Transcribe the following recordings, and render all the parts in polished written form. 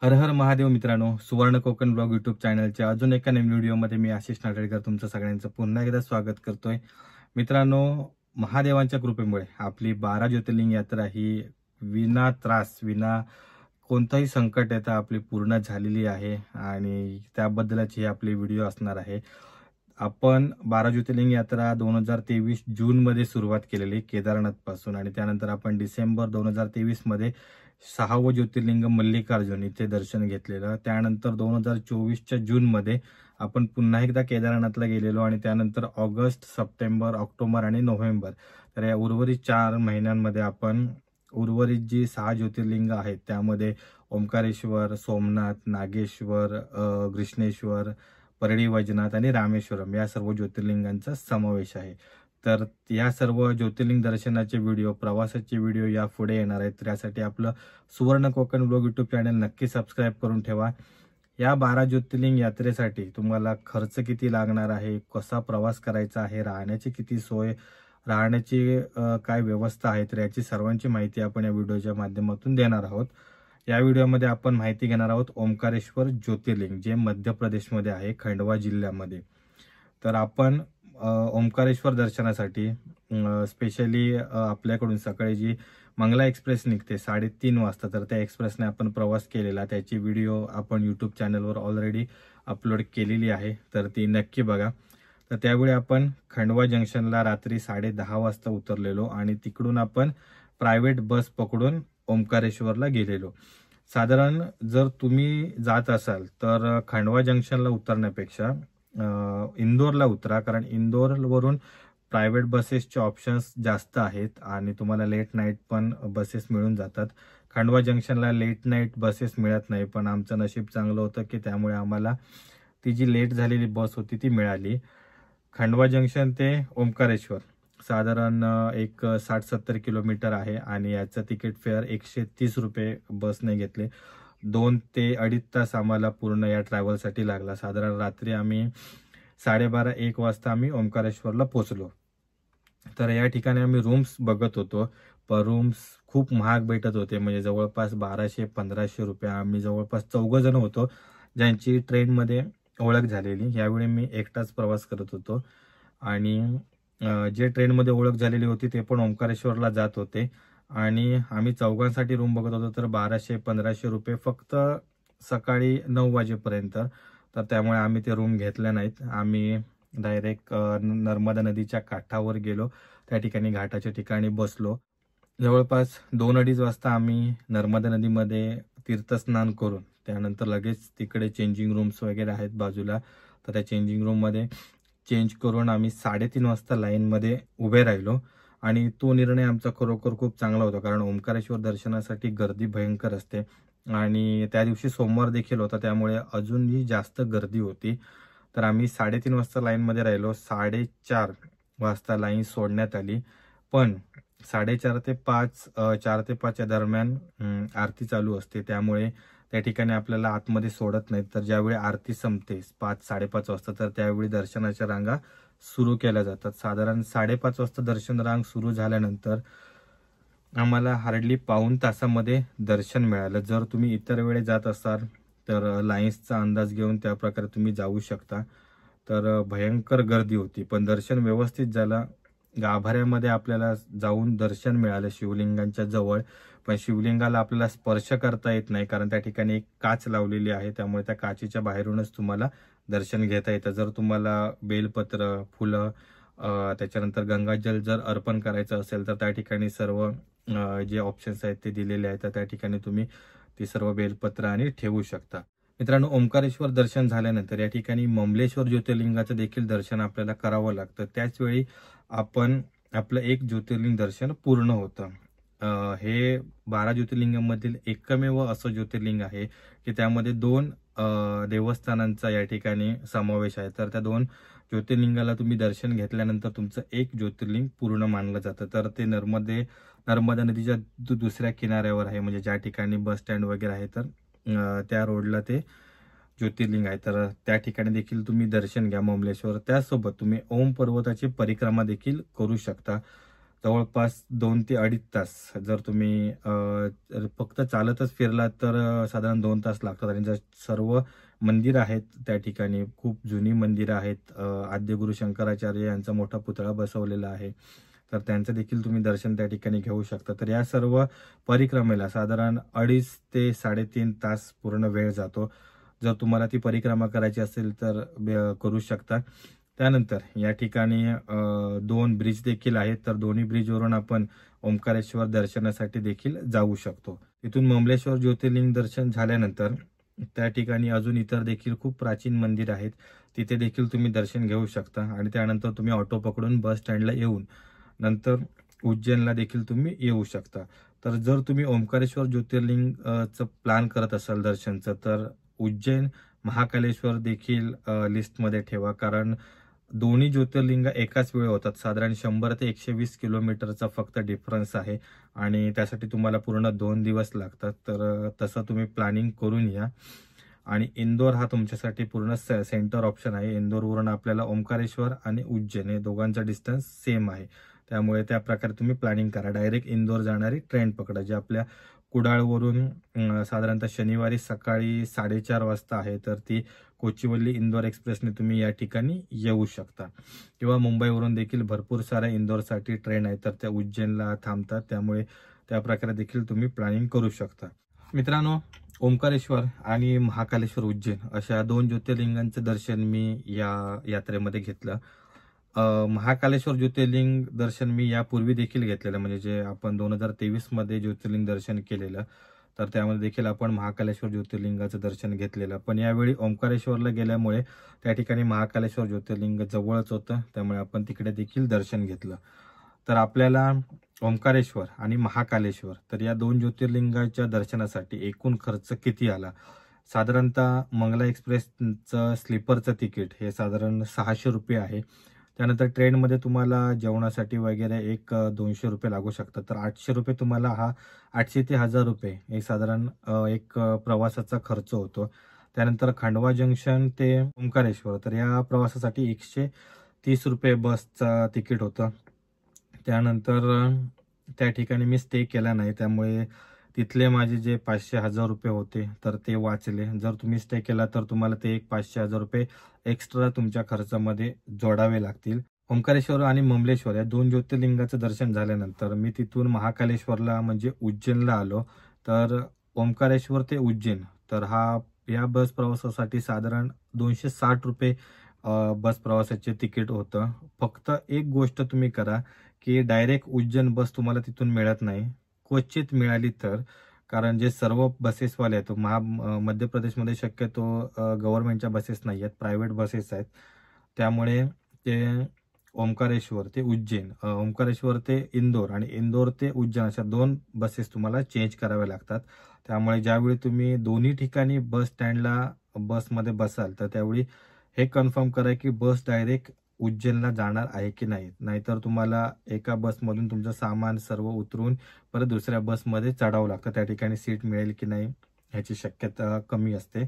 हर हर महादेव मित्रांनो, सुवर्ण Konkan blog YouTube चॅनलच्या अजून एका नवीन व्हिडिओमध्ये मी आशिष नाटेकर तुमचं सगळ्यांचं पुन्हा एकदा स्वागत करतोय। मित्रांनो, महादेवांच्या कृपेमुळे आपली 12 ज्योतिर्लिंग यात्रा ही विना त्रास विना कोणताही संकट येता आपली पूर्ण झालेली आहे आणि त्याबद्दलच ही आपली व्हिडिओ असणार आहे। आपण 12 ज्योतिर्लिंग यात्रा 2023 जून मध्ये सुरुवात केलेली केदारनाथ पासून आणि त्यानंतर आपण डिसेंबर 2023 मध्ये 6वं ज्योतिर्लिंग मल्लिकार्जुन इथे दर्शन घेतलेलं। त्यानंतर 2024च्या जून मध्ये आपण पुन्हा एकदा केदारनाथला गेलेलो आणि त्यानंतर ऑगस्ट, सप्टेंबर, ऑक्टोबर आणि नोव्हेंबर, तर या उर्वरित 4 महिन्यांमध्ये आपण उर्वरित जी 6 ज्योतिर्लिंग आहेत त्यामध्ये ओंकारेश्वर, सोमनाथ, नागेश्वर, कृष्णेश्वर, परळी वैजनाथ आणि रामेश्वरम या सर्व ज्योतिर्लिंगांचा समावेश आहे। तर या सर्व ज्योतिर्लिंग दर्शनाचे व्हिडिओ, प्रवासाचे व्हिडिओ या पुढे येणार आहेत। त्यासाठी आपलं सुवर्ण कोकण ब्लॉग यूट्यूब चॅनल नक्की सबस्क्राइब करून ठेवा। या 12 ज्योतिर्लिंग यात्रेसाठी तुम्हाला खर्च किती लागणार आहे, कसा प्रवास करायचा आहे, राहण्याची किती सोय, राहण्याची काय व्यवस्था आहे, तर याची सर्वांची माहिती आपण या व्हिडिओच्या माध्यमातून देणार आहोत। या व्हिडिओमध्ये आपण माहिती घेणार आहोत ओंकारेश्वर ज्योतिर्लिंग, जे मध्य प्रदेशमध्ये आहे, खंडवा जिल्ह्यामध्ये। तर आपण ओंकारेश्वर दर्शनासाठी स्पेशली आपल्याकडून सकाळी जी मंगला एक्सप्रेस निघते 3:30 वाजता, तर त्या एक्सप्रेसने आपण प्रवास केलेला, त्याची व्हिडिओ आपण यूट्यूब चॅनलवर ऑलरेडी अपलोड केलेली आहे, तर ती नक्की बघा। तर त्यावेळी आपण खंडवा जंक्शनला रात्री 10:30 वाजता उतरलेलो आणि तिकडून आपण प्रायव्हेट बस पकडून ओंकारेश्वरला गेलेलो। साधारण जर तुम्ही जात असाल तर खंडवा जंक्शनला उतरण्यापेक्षा इंदोरला उतरा, कारण इंदोरवरून प्रायव्हेट बसेसचे ऑप्शन्स जास्त आहेत आणि तुम्हाला लेट नाईट पण बसेस मिळून जातात। खंडवा जंक्शनला लेट नाईट बसेस मिळत नाही, पण आमचं नशीब चांगलं होतं की त्यामुळे आम्हाला ती जी लेट झालेली बस होती ती मिळाली। खंडवा जंक्शन ते ओंकारेश्वर साधारण एक 60-70 किलोमीटर आहे आणि याचं तिकीट फेअर 130 रुपये बसने घेतले। 2 ते 2.5 तास आम्हाला पूर्ण या ट्रॅव्हलसाठी लागला। साधारण रात्री आम्ही 12:30-1 वाजता आम्ही ओंकारेश्वरला पोहोचलो। तर या ठिकाणी आम्ही रूम्स बघत होतो, पण रूम्स खूप महाग भेटत होते, म्हणजे जवळपास 1200-1500 रुपये। आम्ही जवळपास 4 जण होतो ज्यांची ट्रेनमध्ये ओळख झालेली। यावेळी मी एकटाच प्रवास करत होतो आणि जे ट्रेनमध्ये ओळख झालेली होती ते पण ओंकारेश्वरला जात होते आणि आम्ही चौघांसाठी रूम बघत होतो, तर 1200-1500 रुपये फक्त सकाळी 9 वाजेपर्यंत। तर त्यामुळे आम्ही ते रूम घेतल्या नाहीत, आम्ही डायरेक्ट नर्मदा नदीच्या काठावर गेलो, त्या ठिकाणी घाटाच्या ठिकाणी बसलो। जवळपास 2-2:30 वाजता आम्ही नर्मदा नदीमध्ये तीर्थस्नान करून त्यानंतर लगेच तिकडे चेंजिंग रूम्स वगैरे आहेत बाजूला, तर त्या चेंजिंग रूममध्ये चेंज करून आम्ही 3:30 वाजता लाईनमध्ये उभे राहिलो आणि तो निर्णय आमचा खरोखर खूप चांगला होता, कारण ओंकारेश्वर दर्शनासाठी गर्दी भयंकर असते आणि त्या दिवशी सोमवार देखील होता, त्यामुळे अजूनही जास्त गर्दी होती। तर आम्ही 3:30 वाजता लाईनमध्ये राहिलो। 4:30 वाजता लाईन सोडण्यात आली, पण 4:30 ते 5, 4 ते 5 या दरम्यान आरती चालू असते, त्यामुळे त्या ठिकाणी आपल्याला आतमध्ये सोडत नाहीत। तर ज्यावेळी आरती संपते 5-5:30 वाजता, तर त्यावेळी दर्शनाच्या रांगा सुरू केल्या जातात। साधारण 5:30 वाजता दर्शन रांग सुरू झाल्यानंतर आम्हाला हार्डली पाऊण तासामध्ये दर्शन मिळालं। जर तुम्ही इतर वेळी जात असाल तर लाईन्सचा अंदाज घेऊन त्या प्रकारे तुम्ही जाऊ शकता। तर भयंकर गर्दी होती, पण दर्शन व्यवस्थित झालं। गाभाऱ्यामध्ये आपल्याला जाऊन दर्शन मिळालं शिवलिंगांच्या जवळ, पण शिवलिंगाला आपल्याला स्पर्श करता येत नाही, कारण त्या ठिकाणी एक काच लावलेली आहे, त्यामुळे त्या काचेच्या बाहेरूनच तुम्हाला दर्शन घेता येतं। जर तुम्हाला बेलपत्र, फुलं, त्याच्यानंतर गंगाजल जर अर्पण करायचं असेल तर त्या ठिकाणी सर्व जे ऑप्शन्स आहेत ते दिलेले आहेत, तर त्या ठिकाणी तुम्ही ती सर्व बेलपत्र आणि ठेवू शकता। मित्रांनो, ओंकारेश्वर दर्शन झाल्यानंतर या ठिकाणी ममलेश्वर ज्योतिर्लिंगाचं देखील दर्शन आपल्याला करावं लागतं। त्याचवेळी आपण आपलं एक ज्योतिर्लिंग दर्शन पूर्ण होतं। हे 12 ज्योतिर्लिंगांमधील एकमेव असं ज्योतिर्लिंग आहे की त्यामध्ये 2 देवस्थानांचा या ठिकाणी समावेश आहे। तर त्या 2 ज्योतिर्लिंगाला तुम्ही दर्शन घेतल्यानंतर तुमचं एक ज्योतिर्लिंग पूर्ण मानलं जातं। तर ते नर्मदा नदीच्या दुसऱ्या किनाऱ्यावर आहे, म्हणजे ज्या ठिकाणी बस स्टँड वगैरे आहे, तर त्या रोडला ते ज्योतिर्लिंग आहे। तर त्या ठिकाणी देखील तुम्ही दर्शन घ्या ममलेश्वर। त्यासोबत तुम्ही ओम पर्वताची परिक्रमा देखील करू शकता। जवळपास 2 ते 2.5 तास जर तुम्ही फक्त चालतच फिरलात तर साधारण 2 तास लागतात. आणि जर सर्व मंदिर आहेत त्या ठिकाणी, खूप जुनी मंदिरं आहेत. आद्यगुरु शंकराचार्य यांचा मोठा पुतळा बसवलेला आहे, तर त्यांचं देखील तुम्ही दर्शन त्या ठिकाणी घेऊ शकता. तर या सर्व परिक्रमेला साधारण 2.5 ते 3.5 तास पूर्ण वेळ जातो. जर तुम्हाला ती परिक्रमा करायची असेल तर करू शकता. त्यानंतर या ठिकाणी 2 ब्रिज देखील आहेत, तर दोन्ही ब्रिजवरून आपण ओंकारेश्वर दर्शनासाठी देखील जाऊ शकतो. तिथून ममलेश्वर ज्योतिर्लिंग दर्शन झाल्यानंतर त्या ठिकाणी अजून इतर देखील खूप प्राचीन मंदिर आहेत, तिथे देखील तुम्ही दर्शन घेऊ शकता. आणि त्यानंतर तुम्ही ऑटो पकडून बस स्टँडला येऊन नंतर उज्जैनला देखील तुम्ही येऊ शकता. तर जर तुम्ही ओंकारेश्वर ज्योतिर्लिंगचं प्लॅन करत असाल दर्शनचं, तर उज्जैन महाकालेश्वर देखील लिस्टमध्ये ठेवा, कारण दोन्ही ज्योतिर्लिंग एकाच वेळ होतात. साधारण 100 ते 120 किलोमीटरचा फक्त डिफरन्स आहे आणि त्यासाठी तुम्हाला पूर्ण 2 दिवस लागतात. तर तसं तुम्ही प्लॅनिंग करून या. आणि इंदोर हा तुमच्यासाठी पूर्ण सेंटर ऑप्शन आहे. इंदोरवरून आपल्याला ओंकारेश्वर आणि उज्जैन हे दोघांचा डिस्टन्स सेम आहे, त्यामुळे त्या प्रकारे तुम्ही प्लॅनिंग करा. डायरेक्ट इंदोर जाणारी ट्रेन पकडा, जी आपल्या कुडाळवरून साधारणतः शनिवारी सकाळी 4:30 वाजता आहे. तर ती कोचिवल्ली इंदोर एक्सप्रेसने तुम्ही या ठिकाणी येऊ शकता. किंवा मुंबईवरून देखील भरपूर साऱ्या इंदोरसाठी ट्रेन आहेत, तर त्या उज्जैनला थांबतात, त्यामुळे त्या प्रकारे देखील तुम्ही प्लॅनिंग करू शकता. मित्रांनो, ओंकारेश्वर आणि महाकालेश्वर उज्जैन अशा 2 ज्योतिर्लिंगांचं दर्शन मी या यात्रेमध्ये घेतलं. महाकालेश्वर ज्योतिर्लिंग दर्शन मी यापूर्वी देखील घेतलेलं, म्हणजे जे आपण 2023 मध्ये ज्योतिर्लिंग दर्शन केलेलं, तर त्यामध्ये देखील आपण महाकालेश्वर ज्योतिर्लिंगाचं दर्शन घेतलेलं. पण यावेळी ओंकारेश्वरला गेल्यामुळे त्या ठिकाणी महाकालेश्वर ज्योतिर्लिंग जवळच होतं, त्यामुळे आपण तिकडे देखील दर्शन घेतलं. तर आपल्याला ओंकारेश्वर आणि महाकालेश्वर, तर या 2 ज्योतिर्लिंगाच्या दर्शनासाठी एकूण खर्च किती आला? साधारणतः मंगला एक्सप्रेसचं स्लीपरचं तिकीट हे साधारण 600 रुपये आहे. त्यानंतर ट्रेनमध्ये तुम्हाला जेवणासाठी वगैरे एक 200 रुपये लागू शकतात. तर 800 रुपये तुम्हाला 800 ते 1000 रुपये हे साधारण एक प्रवासाचा खर्च होतो. त्यानंतर खंडवा जंक्शन ते ओंकारेश्वर, तर या प्रवासासाठी 130 रुपये बसचं तिकीट होतं. त्यानंतर त्या ठिकाणी मी स्टे केला नाही, त्यामुळे तिथले माझे जे 500-1000 रुपये होते तर ते वाचले. जर तुम्ही स्टे केला तर तुम्हाला ते एक 500-1000 रुपये एक्स्ट्रा तुमच्या खर्चामध्ये जोडावे लागतील. ओंकारेश्वर आणि ममलेश्वर या 2 ज्योतिर्लिंगाचं दर्शन झाल्यानंतर मी तिथून महाकालेश्वरला म्हणजे उज्जैनला आलो. तर ओंकारेश्वर ते उज्जैन, तर या बस प्रवासासाठी साधारण 260 रुपये बस प्रवासाचे तिकीट होतं. फक्त एक गोष्ट तुम्ही करा की डायरेक्ट उज्जैन बस तुम्हाला तिथून मिळत नाही, क्वचित मिळाली तर. कारण जे सर्व बसेसवाले आहेत, मध्य प्रदेशमध्ये शक्यतो गव्हर्नमेंटच्या बसेस नाही आहेत, प्रायव्हेट बसेस आहेत. त्यामुळे ते ओंकारेश्वर ते उज्जैन, ओंकारेश्वर ते इंदोर आणि इंदोर ते उज्जैन अशा 2 बसेस तुम्हाला चेंज कराव्या लागतात. त्यामुळे ज्यावेळी तुम्ही दोन्ही ठिकाणी बस स्टँडला बसमध्ये बसाल, तर त्यावेळी हे कन्फर्म करा की बस डायरेक्ट उज्जैनला जाणार आहे की नाही. नाहीतर तुम्हाला एका बसमधून तुमचं सामान सर्व उतरून परत दुसऱ्या बसमध्ये चढावं लागतं. त्या ठिकाणी सीट मिळेल की नाही ह्याची शक्यता कमी असते.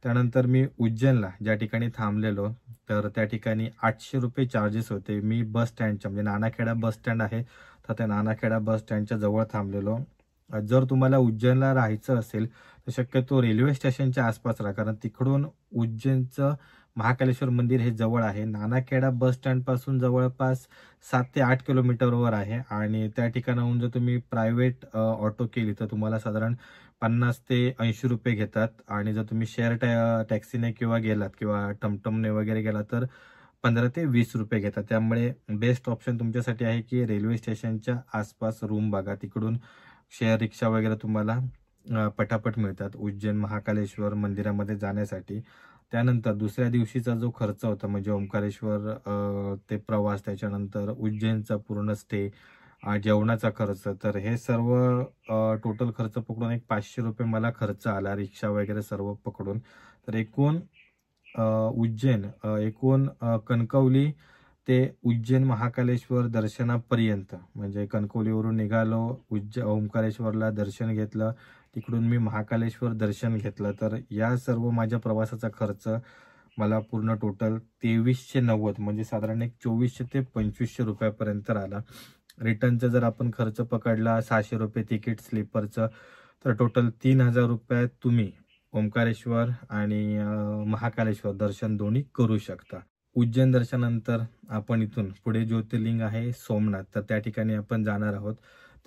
त्यानंतर मी उज्जैनला ज्या ठिकाणी थांबलेलो, तर त्या ठिकाणी 800 रुपये चार्जेस होते. मी बस स्टँडच्या म्हणजे नानाखेडा बस स्टँड आहे, तर त्या नानाखेडा बस स्टँडच्या जवळ थांबलेलो. जर तुम्हाला उज्जैनला राहायचं असेल तर शक्यतो रेल्वे स्टेशनच्या आसपास राहा, कारण तिकडून उज्जैनचं महाकालेश्वर मंदिर हे जवळ आहे. नानाखेडा बस स्टँड पासून जवळपास 7 ते 8 किलोमीटरवर आहे. आणि त्या ठिकाणाहून जर तुम्ही प्रायव्हेट ऑटो केली तर तुम्हाला साधारण 50 ते 80 रुपये घेतात. आणि जर तुम्ही शेअर टॅक्सीने किंवा गेलात किंवा टमटमने वगैरे गेलात तर 15 ते 20 रुपये घेतात. त्यामुळे बेस्ट ऑप्शन तुमच्यासाठी आहे की रेल्वे स्टेशनच्या आसपास रूम बघा, तिकडून शेअर रिक्षा वगैरे तुम्हाला पटापट मिळतात उज्जैन महाकालेश्वर मंदिरामध्ये जाण्यासाठी. त्यानंतर दुसऱ्या दिवशीचा जो खर्च होता म्हणजे ओंकारेश्वर ते प्रवास, त्याच्यानंतर उज्जैनचा पूर्ण स्टे, जेवणाचा खर्च, तर हे सर्व टोटल खर्च पकडून एक 500 रुपये मला खर्च आला, रिक्षा वगैरे सर्व पकडून. तर एकूण उज्जैन, एकूण कणकवली ते उज्जैन महाकालेश्वर दर्शनापर्यंत, म्हणजे कणकवलीवरून निघालो, ओंकारेश्वरला दर्शन घेतलं, तिकडून मी महाकालेश्वर दर्शन घेतलं. तर या सर्व माझ्या प्रवासाचा खर्च मला पूर्ण टोटल 2390 म्हणजे साधारण एक 2400 ते 2500 रुपयापर्यंत आला. रिटर्नचा जर आपण खर्च पकडला 600 रुपये तिकीट स्लीपरचं, तर टोटल 3000 रुपयात तुम्ही ओंकारेश्वर आणि महाकालेश्वर दर्शन दोन्ही करू शकता. उज्जैन दर्शनानंतर आपण इथून पुढे ज्योतिर्लिंग आहे सोमनाथ, तर त्या ठिकाणी आपण जाणार आहोत.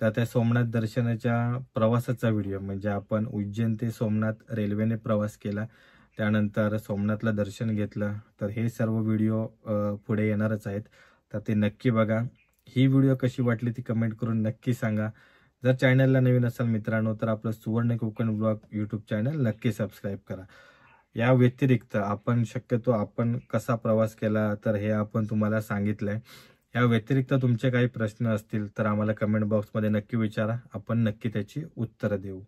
तर त्या सोमनाथ दर्शनाच्या प्रवासाचा व्हिडिओ म्हणजे आपण उज्जैन ते सोमनाथ रेल्वेने प्रवास केला, त्यानंतर सोमनाथला दर्शन घेतलं, तर हे सर्व व्हिडिओ पुढे येणारच आहेत. तर ते नक्की बघा. ही व्हिडिओ कशी वाटली ती कमेंट करून नक्की सांगा. जर चॅनलला नवीन असाल मित्रांनो तर आपलं सुवर्ण कोकण ब्लॉग यूट्यूब चॅनल नक्की सबस्क्राईब करा. या व्यतिरिक्त आपण कसा प्रवास केला तर हे आपण तुम्हाला सांगितलंय. या व्यतिरिक्त तुमचे काही प्रश्न असतील तर आम्हाला कमेंट बॉक्समध्ये नक्की विचारा, आपण नक्की त्याची उत्तरं देऊ.